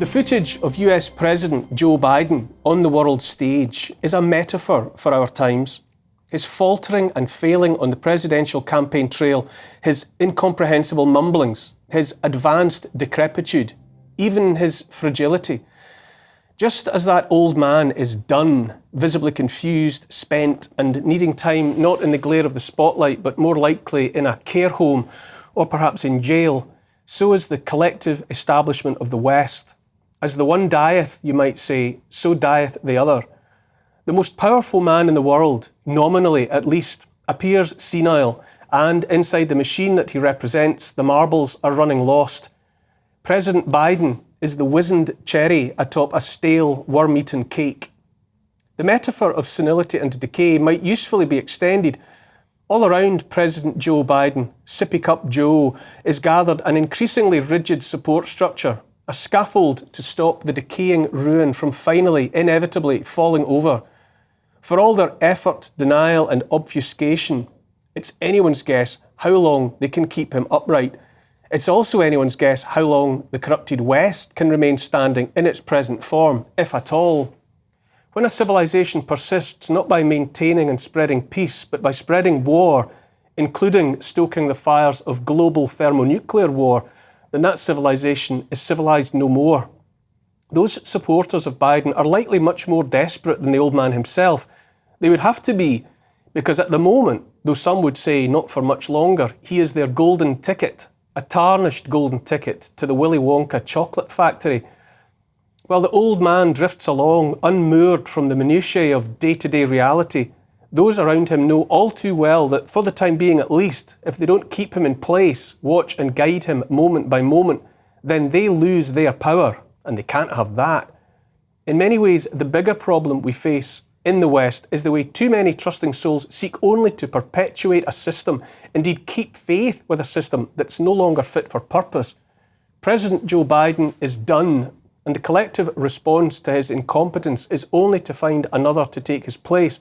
The footage of US President Joe Biden on the world stage is a metaphor for our times. His faltering and failing on the presidential campaign trail, his incomprehensible mumblings, his advanced decrepitude, even his fragility. Just as that old man is done, visibly confused, spent, and needing time not in the glare of the spotlight, but more likely in a care home or perhaps in jail, so is the collective establishment of the West. As the one dieth, you might say, so dieth the other. The most powerful man in the world, nominally at least, appears senile, and inside the machine that he represents, the marbles are running lost. President Biden is the wizened cherry atop a stale, worm-eaten cake. The metaphor of senility and decay might usefully be extended. All around President Joe Biden, Sippy Cup Joe, is gathered an increasingly rigid support structure, a scaffold to stop the decaying ruin from finally, inevitably falling over. For all their effort, denial and obfuscation, it's anyone's guess how long they can keep him upright. It's also anyone's guess how long the corrupted West can remain standing in its present form, if at all. When a civilization persists not by maintaining and spreading peace, but by spreading war, including stoking the fires of global thermonuclear war, then that civilization is civilized no more. Those supporters of Biden are likely much more desperate than the old man himself. They would have to be, because at the moment, though some would say not for much longer, he is their golden ticket, a tarnished golden ticket to the Willy Wonka chocolate factory. While the old man drifts along, unmoored from the minutiae of day-to-day reality, those around him know all too well that for the time being at least, if they don't keep him in place, watch and guide him moment by moment, then they lose their power, and they can't have that. In many ways, the bigger problem we face in the West is the way too many trusting souls seek only to perpetuate a system, indeed keep faith with a system that's no longer fit for purpose. President Joe Biden is done, and the collective response to his incompetence is only to find another to take his place.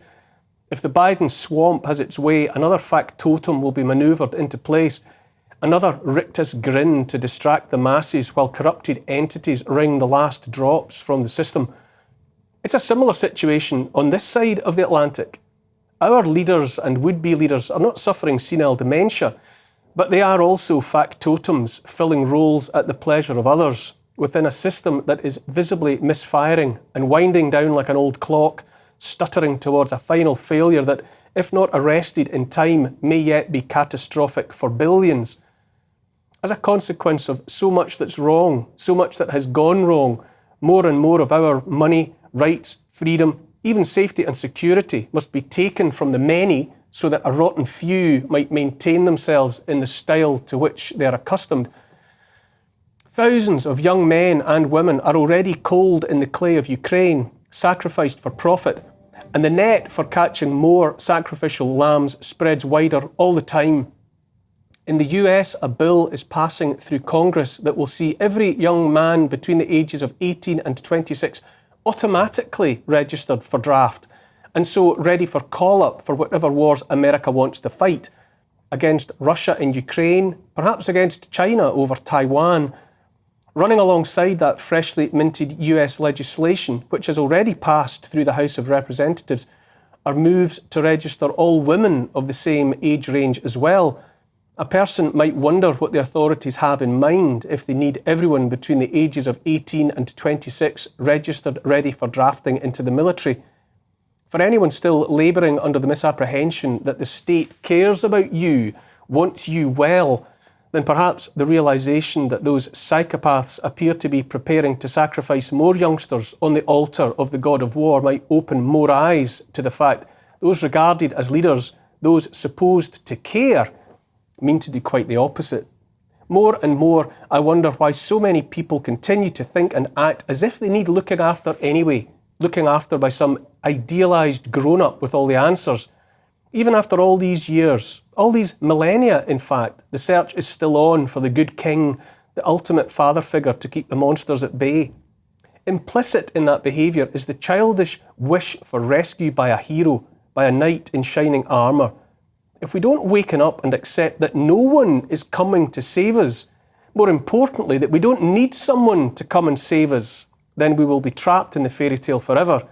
If the Biden swamp has its way, another factotum will be manoeuvred into place, another rictus grin to distract the masses while corrupted entities wring the last drops from the system. It's a similar situation on this side of the Atlantic. Our leaders and would-be leaders are not suffering senile dementia, but they are also factotums filling roles at the pleasure of others within a system that is visibly misfiring and winding down like an old clock, stuttering towards a final failure that, if not arrested in time, may yet be catastrophic for billions. As a consequence of so much that's wrong, so much that has gone wrong, more and more of our money, rights, freedom, even safety and security must be taken from the many so that a rotten few might maintain themselves in the style to which they are accustomed. Thousands of young men and women are already cold in the clay of Ukraine, sacrificed for profit, and the net for catching more sacrificial lambs spreads wider all the time. In the US, a bill is passing through Congress that will see every young man between the ages of 18 and 26 automatically registered for draft, and so ready for call-up for whatever wars America wants to fight, against Russia in Ukraine, perhaps against China over Taiwan. Running alongside that freshly minted US legislation, which has already passed through the House of Representatives, are moves to register all women of the same age range as well. A person might wonder what the authorities have in mind if they need everyone between the ages of 18 and 26 registered ready for drafting into the military. For anyone still labouring under the misapprehension that the state cares about you, wants you well, then perhaps the realisation that those psychopaths appear to be preparing to sacrifice more youngsters on the altar of the god of war might open more eyes to the fact those regarded as leaders, those supposed to care, mean to do quite the opposite. More and more, I wonder why so many people continue to think and act as if they need looking after anyway, looking after by some idealised grown-up with all the answers. Even after all these years, all these millennia in fact, the search is still on for the good king, the ultimate father figure to keep the monsters at bay. Implicit in that behaviour is the childish wish for rescue by a hero, by a knight in shining armour. If we don't waken up and accept that no one is coming to save us, More importantly, that we don't need someone to come and save us, then we will be trapped in the fairy tale forever.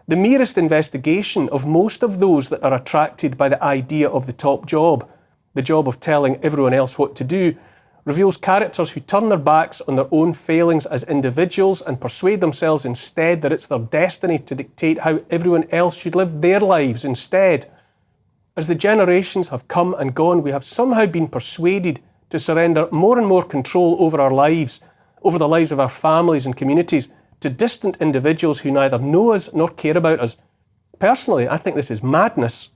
The merest investigation of most of those that are attracted by the idea of the top job, the job of telling everyone else what to do, reveals characters who turn their backs on their own failings as individuals and persuade themselves instead that it's their destiny to dictate how everyone else should live their lives instead. As the generations have come and gone, we have somehow been persuaded to surrender more and more control over our lives, over the lives of our families and communities, to distant individuals who neither know us nor care about us. Personally, I think this is madness.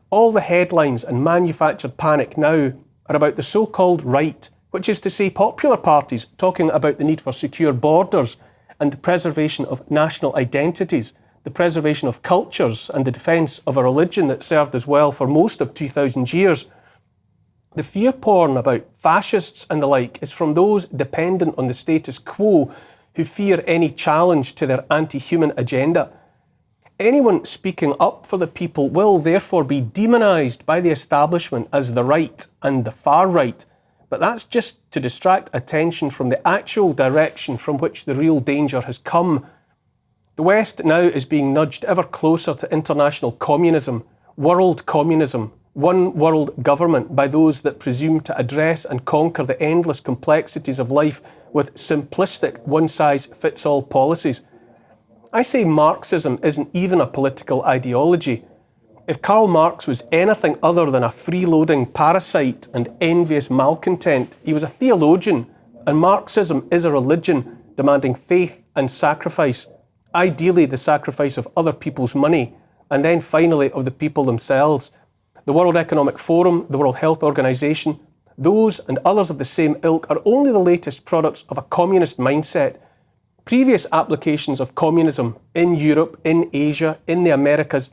All the headlines and manufactured panic now are about the so-called right, which is to say popular parties talking about the need for secure borders and the preservation of national identities, the preservation of cultures and the defence of a religion that served us well for most of 2,000 years. The fear porn about fascists and the like is from those dependent on the status quo who fear any challenge to their anti-human agenda. Anyone speaking up for the people will therefore be demonised by the establishment as the right and the far right, but that's just to distract attention from the actual direction from which the real danger has come. The West now is being nudged ever closer to international communism, world communism, one world government by those that presume to address and conquer the endless complexities of life with simplistic one-size-fits-all policies. I say Marxism isn't even a political ideology. If Karl Marx was anything other than a freeloading parasite and envious malcontent, he was a theologian, and Marxism is a religion demanding faith and sacrifice, ideally the sacrifice of other people's money, and then finally of the people themselves. The World Economic Forum, the World Health Organization, those and others of the same ilk are only the latest products of a communist mindset. Previous applications of communism in Europe, in Asia, in the Americas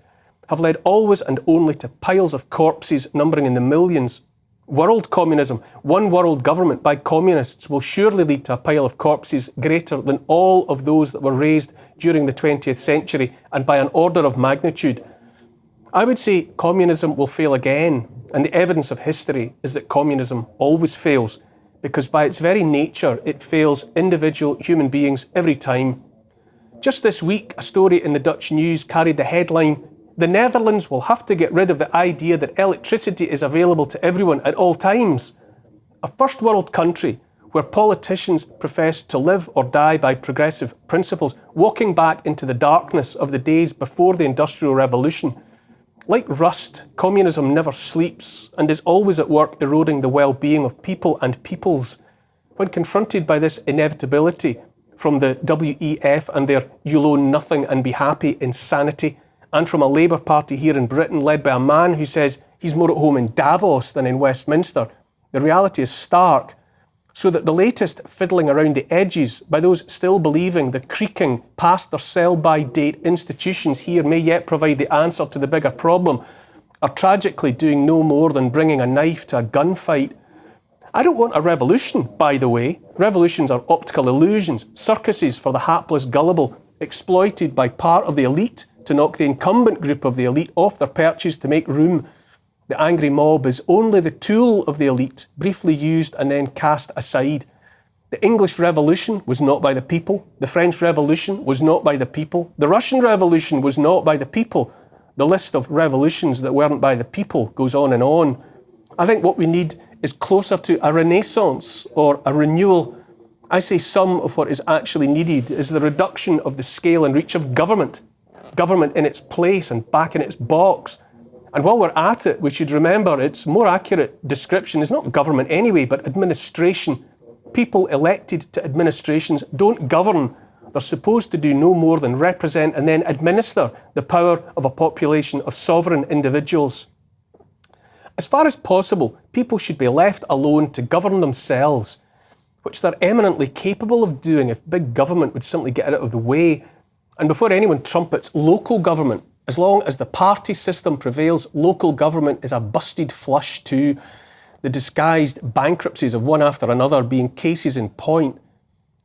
have led always and only to piles of corpses numbering in the millions. World communism, one world government by communists, will surely lead to a pile of corpses greater than all of those that were raised during the 20th century and by an order of magnitude. I would say communism will fail again, and the evidence of history is that communism always fails, because by its very nature it fails individual human beings every time. Just this week, a story in the Dutch news carried the headline, "The Netherlands will have to get rid of the idea that electricity is available to everyone at all times." A first world country where politicians profess to live or die by progressive principles, walking back into the darkness of the days before the Industrial Revolution. Like rust, communism never sleeps and is always at work eroding the well-being of people and peoples. When confronted by this inevitability from the WEF and their "you'll own nothing and be happy" insanity, and from a Labour Party here in Britain led by a man who says he's more at home in Davos than in Westminster, the reality is stark. So that the latest fiddling around the edges by those still believing the creaking past their sell-by date institutions here may yet provide the answer to the bigger problem are tragically doing no more than bringing a knife to a gunfight. I don't want a revolution, by the way. Revolutions are optical illusions, circuses for the hapless gullible, exploited by part of the elite to knock the incumbent group of the elite off their perches to make room. The angry mob is only the tool of the elite, briefly used and then cast aside. The English Revolution was not by the people. The French Revolution was not by the people. The Russian Revolution was not by the people. The list of revolutions that weren't by the people goes on and on. I think what we need is closer to a renaissance or a renewal. I say some of what is actually needed is the reduction of the scale and reach of government. Government in its place and back in its box. And while we're at it, we should remember its more accurate description is not government anyway, but administration. People elected to administrations don't govern. They're supposed to do no more than represent and then administer the power of a population of sovereign individuals. As far as possible, people should be left alone to govern themselves, which they're eminently capable of doing if big government would simply get out of the way. And before anyone trumpets local government, as long as the party system prevails, local government is a busted flush too. The disguised bankruptcies of one after another being cases in point.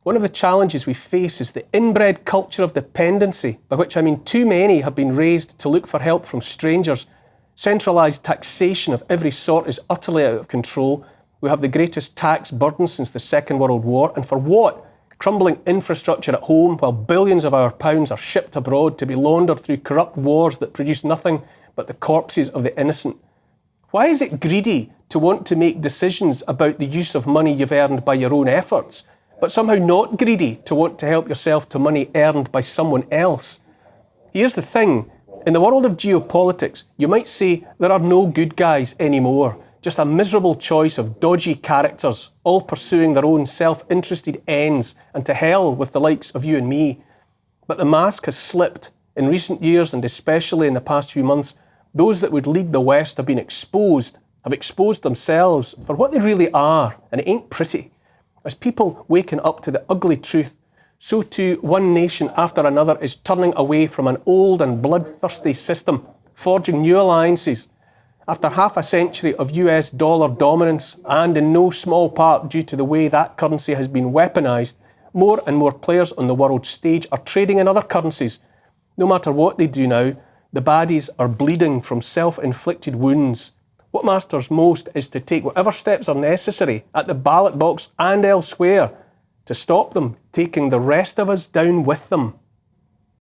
One of the challenges we face is the inbred culture of dependency, by which I mean too many have been raised to look for help from strangers. Centralised taxation of every sort is utterly out of control. We have the greatest tax burden since the Second World War. And for what? Crumbling infrastructure at home while billions of our pounds are shipped abroad to be laundered through corrupt wars that produce nothing but the corpses of the innocent. Why is it greedy to want to make decisions about the use of money you've earned by your own efforts, but somehow not greedy to want to help yourself to money earned by someone else? Here's the thing. In the world of geopolitics, you might say there are no good guys anymore, just a miserable choice of dodgy characters, all pursuing their own self-interested ends, and to hell with the likes of you and me. But the mask has slipped. In recent years, and especially in the past few months, those that would lead the West have exposed themselves for what they really are, and it ain't pretty. As people waken up to the ugly truth, so too one nation after another is turning away from an old and bloodthirsty system, forging new alliances. After half a century of US dollar dominance, and in no small part due to the way that currency has been weaponised, more and more players on the world stage are trading in other currencies. No matter what they do now, the baddies are bleeding from self-inflicted wounds. What matters most is to take whatever steps are necessary at the ballot box and elsewhere to stop them taking the rest of us down with them.